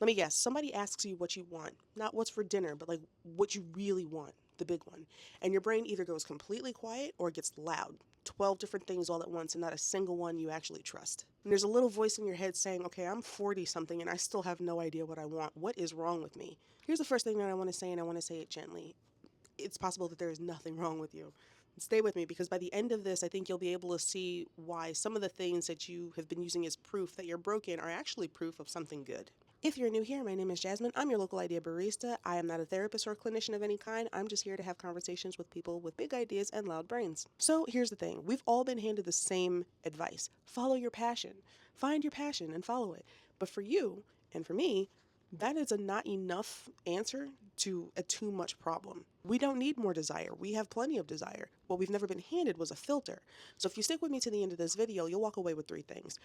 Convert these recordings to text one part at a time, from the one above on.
Let me guess, somebody asks you what you want, not what's for dinner, but like what you really want, the big one. And your brain either goes completely quiet or it gets loud. 12 different things all at once and not a single one you actually trust. And there's a little voice in your head saying, okay, I'm 40 something and I still have no idea what I want. What is wrong with me? Here's the first thing that I want to say, and I want to say it gently. It's possible that there is nothing wrong with you. Stay with me because by the end of this, I think you'll be able to see why some of the things that you have been using as proof that you're broken are actually proof of something good. If you're new here, my name is Jasmine. I'm your local idea barista. I am not a therapist or a clinician of any kind. I'm just here to have conversations with people with big ideas and loud brains. So here's the thing. We've all been handed the same advice. Follow your passion. Find your passion and follow it. But for you and for me, that is a not enough answer to a too much problem. We don't need more desire. We have plenty of desire. What we've never been handed was a filter. So if you stick with me to the end of this video, you'll walk away with three things.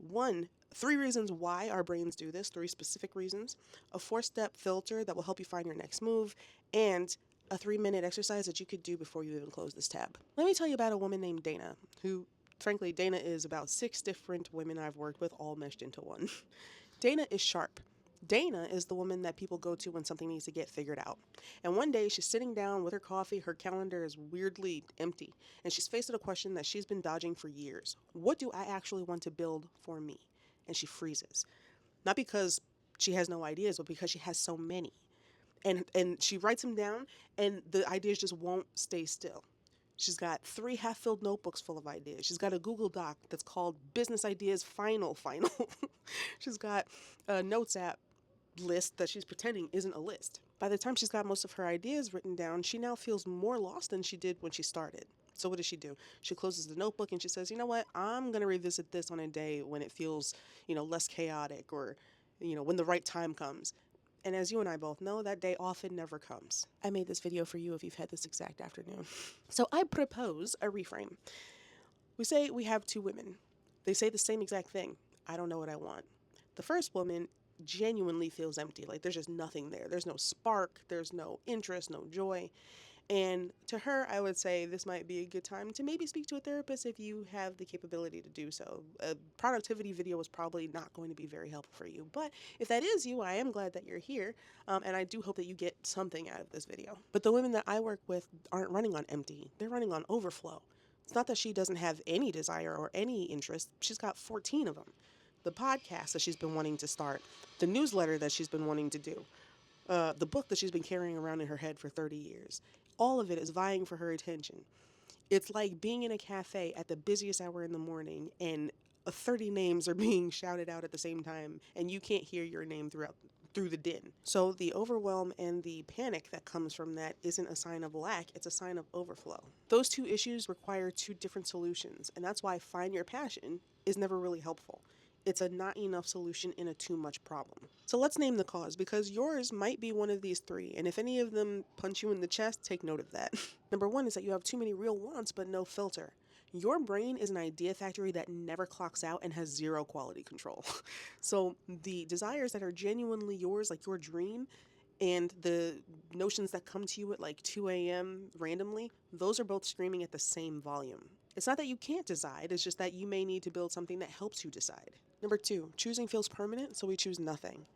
One, three reasons why our brains do this, three specific reasons, a 4-step filter that will help you find your next move, and a 3-minute exercise that you could do before you even close this tab. Let me tell you about a woman named Dana, who, frankly, Dana is about 6 different women I've worked with, all meshed into one. Dana is sharp. Dana is the woman that people go to when something needs to get figured out. And one day she's sitting down with her coffee, her calendar is weirdly empty, and she's faced with a question that she's been dodging for years. What do I actually want to build for me? And she freezes. Not because she has no ideas, but because she has so many. And she writes them down, and the ideas just won't stay still. She's got 3 half-filled notebooks full of ideas. She's got a Google Doc that's called Business Ideas Final. She's got a notes app list that she's pretending isn't a list. By the time she's got most of her ideas written down, she now feels more lost than she did when she started. So what does she do? She closes the notebook and she says, you know what, I'm going to revisit this on a day when it feels, less chaotic or, when the right time comes. And as you and I both know, that day often never comes. I made this video for you if you've had this exact afternoon. So I propose a reframe. We say we have 2 women. They say the same exact thing. I don't know what I want. The first woman genuinely feels empty. Like there's just nothing there. There's no spark. There's no interest, no joy. And to her, I would say this might be a good time to maybe speak to a therapist if you have the capability to do so. A productivity video is probably not going to be very helpful for you. But if that is you, I am glad that you're here. And I do hope that you get something out of this video. But the women that I work with aren't running on empty. They're running on overflow. It's not that she doesn't have any desire or any interest. She's got 14 of them. The podcast that she's been wanting to start, the newsletter that she's been wanting to do, the book that she's been carrying around in her head for 30 years. All of it is vying for her attention. It's like being in a cafe at the busiest hour in the morning and 30 names are being shouted out at the same time and you can't hear your name through the din. So the overwhelm and the panic that comes from that isn't a sign of lack, it's a sign of overflow. Those 2 issues require 2 different solutions, and that's why find your passion is never really helpful. It's a not enough solution in a too much problem. So let's name the cause, because yours might be one of these 3, and if any of them punch you in the chest, take note of that. Number 1 is that you have too many real wants but no filter. Your brain is an idea factory that never clocks out and has 0 quality control. So the desires that are genuinely yours, like your dream, and the notions that come to you at like 2 a.m. randomly, those are both screaming at the same volume. It's not that you can't decide, it's just that you may need to build something that helps you decide. Number 2, choosing feels permanent, so we choose nothing.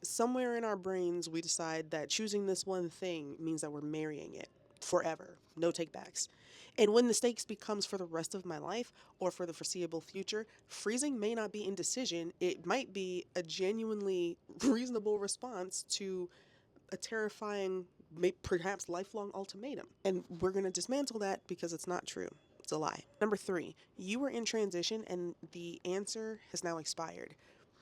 Somewhere in our brains, we decide that choosing this one thing means that we're marrying it forever, no takebacks. And when the stakes becomes for the rest of my life or for the foreseeable future, freezing may not be indecision, it might be a genuinely reasonable response to a terrifying, perhaps lifelong ultimatum. And we're going to dismantle that because it's not true. It's a lie. Number 3, you were in transition and the answer has now expired.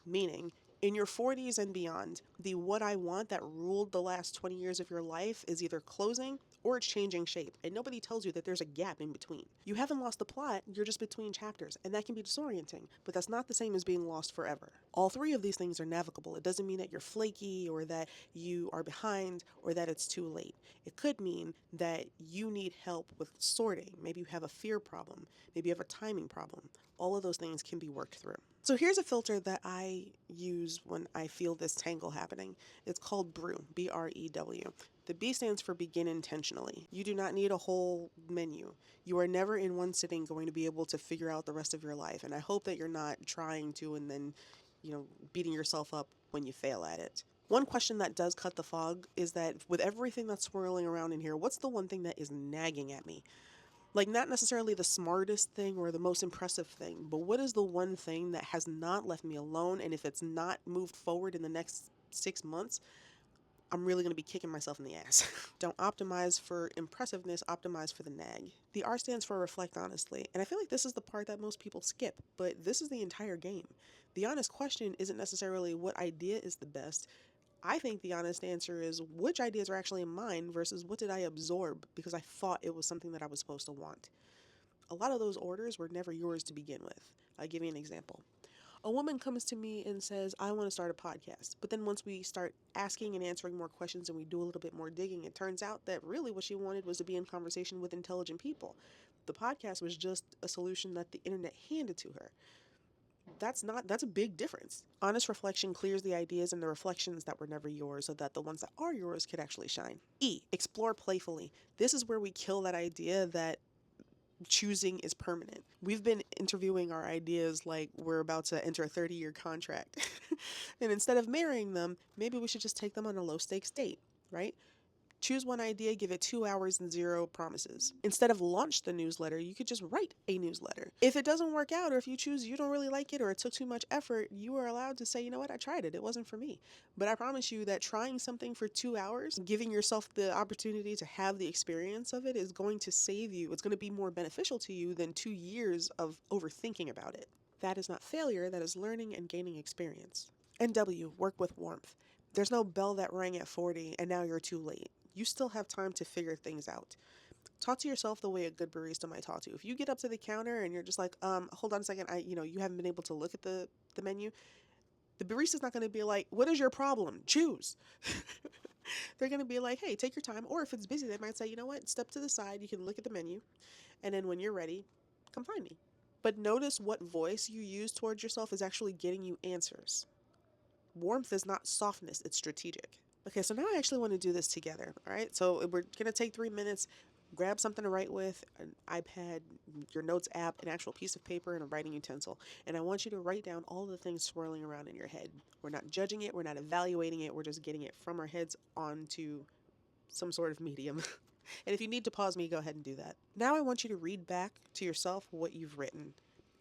Meaning, in your 40s and beyond, the what I want that ruled the last 20 years of your life is either closing or it's changing shape, and nobody tells you that there's a gap in between. You haven't lost the plot, you're just between chapters, and that can be disorienting, but that's not the same as being lost forever. All 3 of these things are navigable. It doesn't mean that you're flaky or that you are behind or that it's too late. It could mean that you need help with sorting. Maybe you have a fear problem. Maybe you have a timing problem. All of those things can be worked through. So here's a filter that I use when I feel this tangle happening. It's called B.R.E.W, B-R-E-W. The B stands for begin intentionally. You do not need a whole menu. You are never in one sitting going to be able to figure out the rest of your life. And I hope that you're not trying to and then beating yourself up when you fail at it. One question that does cut the fog is that with everything that's swirling around in here, what's the one thing that is nagging at me? Like, not necessarily the smartest thing or the most impressive thing, but what is the one thing that has not left me alone? And if it's not moved forward in the next 6 months, I'm really going to be kicking myself in the ass. Don't optimize for impressiveness, optimize for the nag. The R stands for reflect honestly, and I feel like this is the part that most people skip, but this is the entire game. The honest question isn't necessarily what idea is the best. I think the honest answer is which ideas are actually mine versus what did I absorb because I thought it was something that I was supposed to want. A lot of those orders were never yours to begin with. I'll give you an example. A woman comes to me and says, I want to start a podcast. But then once we start asking and answering more questions and we do a little bit more digging, it turns out that really what she wanted was to be in conversation with intelligent people. The podcast was just a solution that the internet handed to her. That's a big difference. Honest reflection clears the ideas and the reflections that were never yours so that the ones that are yours could actually shine. E, explore playfully. This is where we kill that idea that choosing is permanent. We've been interviewing our ideas like we're about to enter a 30-year contract. And instead of marrying them, maybe we should just take them on a low stakes date, right? Choose one idea, give it 2 hours and zero promises. Instead of launch the newsletter, you could just write a newsletter. If it doesn't work out, or if you choose you don't really like it, or it took too much effort, you are allowed to say, you know what, I tried it. It wasn't for me. But I promise you that trying something for 2 hours, giving yourself the opportunity to have the experience of it is going to save you. It's going to be more beneficial to you than 2 years of overthinking about it. That is not failure, that is learning and gaining experience. And W, work with warmth. There's no bell that rang at 40 and now you're too late. You still have time to figure things out. Talk to yourself the way a good barista might talk to you. If you get up to the counter and you're just like, hold on a second, you haven't been able to look at the menu, the barista's not going to be like, what is your problem? Choose. They're going to be like, hey, take your time. Or if it's busy, they might say, you know what, step to the side, you can look at the menu, and then when you're ready, come find me. But notice what voice you use towards yourself is actually getting you answers. Warmth is not softness, it's strategic. Okay, so now I actually want to do this together, all right? So we're going to take 3 minutes, grab something to write with, an iPad, your notes app, an actual piece of paper, and a writing utensil. And I want you to write down all the things swirling around in your head. We're not judging it, we're not evaluating it, we're just getting it from our heads onto some sort of medium. And if you need to pause me, go ahead and do that. Now I want you to read back to yourself what you've written.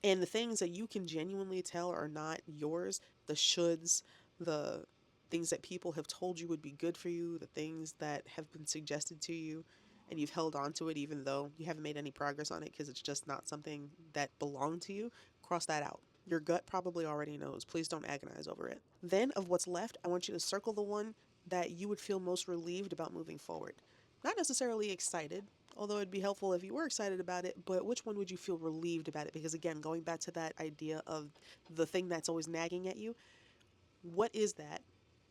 And the things that you can genuinely tell are not yours, the shoulds, the things that people have told you would be good for you, the things that have been suggested to you, and you've held on to it even though you haven't made any progress on it because it's just not something that belonged to you, cross that out. Your gut probably already knows. Please don't agonize over it. Then, of what's left, I want you to circle the one that you would feel most relieved about moving forward. Not necessarily excited, although it'd be helpful if you were excited about it, but which one would you feel relieved about it? Because again, going back to that idea of the thing that's always nagging at you, what is that?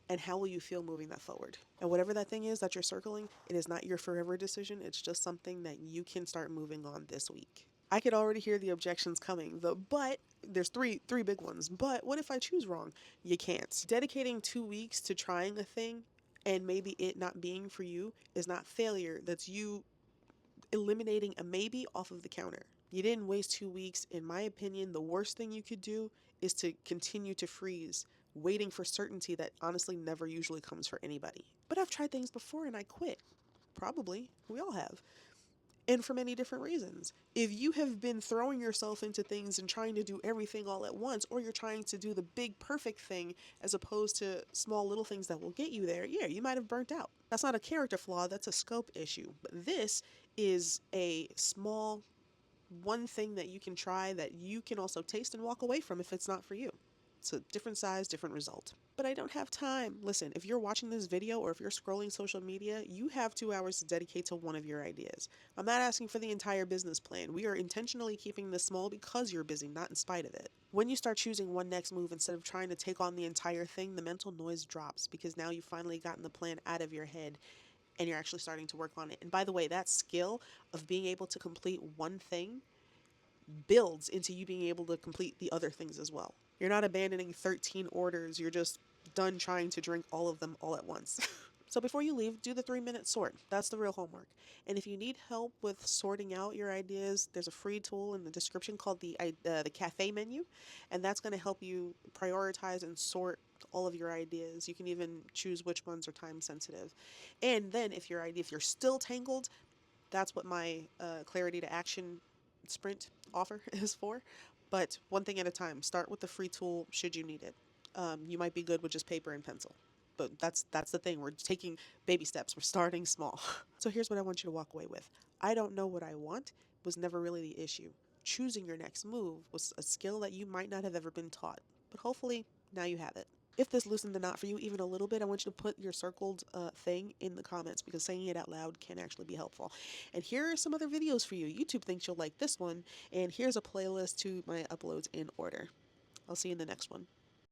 And how will you feel moving that forward? And whatever that thing is that you're circling, it is not your forever decision. It's just something that you can start moving on this week. I could already hear the objections coming. But there's three big ones. But what if I choose wrong? You can't. Dedicating 2 weeks to trying a thing and maybe it not being for you is not failure. That's you eliminating a maybe off of the counter. You didn't waste 2 weeks. In my opinion, the worst thing you could do is to continue to freeze, waiting for certainty that honestly never usually comes for anybody. But I've tried things before and I quit. Probably. We all have. And for many different reasons. If you have been throwing yourself into things and trying to do everything all at once, or you're trying to do the big perfect thing as opposed to small little things that will get you there, yeah, you might have burnt out. That's not a character flaw, that's a scope issue. But this is a small one thing that you can try that you can also taste and walk away from if it's not for you. It's a different size, different result. But I don't have time. Listen, if you're watching this video or if you're scrolling social media, you have 2 hours to dedicate to one of your ideas. I'm not asking for the entire business plan. We are intentionally keeping this small because you're busy, not in spite of it. When you start choosing one next move instead of trying to take on the entire thing, the mental noise drops because now you've finally gotten the plan out of your head and you're actually starting to work on it. And by the way, that skill of being able to complete one thing builds into you being able to complete the other things as well. You're not abandoning 13 orders, you're just done trying to drink all of them all at once. So before you leave, do the 3-minute sort. That's the real homework. And if you need help with sorting out your ideas, there's a free tool in the description called the cafe menu, and that's going to help you prioritize and sort all of your ideas. You can even choose which ones are time sensitive. And then if you're still tangled, that's what my clarity to action sprint offer is for. But one thing at a time. Start with the free tool should you need it. You might be good with just paper and pencil. But that's the thing. We're taking baby steps. We're starting small. So here's what I want you to walk away with. I don't know what I want was never really the issue. Choosing your next move was a skill that you might not have ever been taught. But hopefully now you have it. If this loosened the knot for you even a little bit, I want you to put your circled thing in the comments because saying it out loud can actually be helpful. And here are some other videos for you. YouTube thinks you'll like this one, and here's a playlist to my uploads in order. I'll see you in the next one.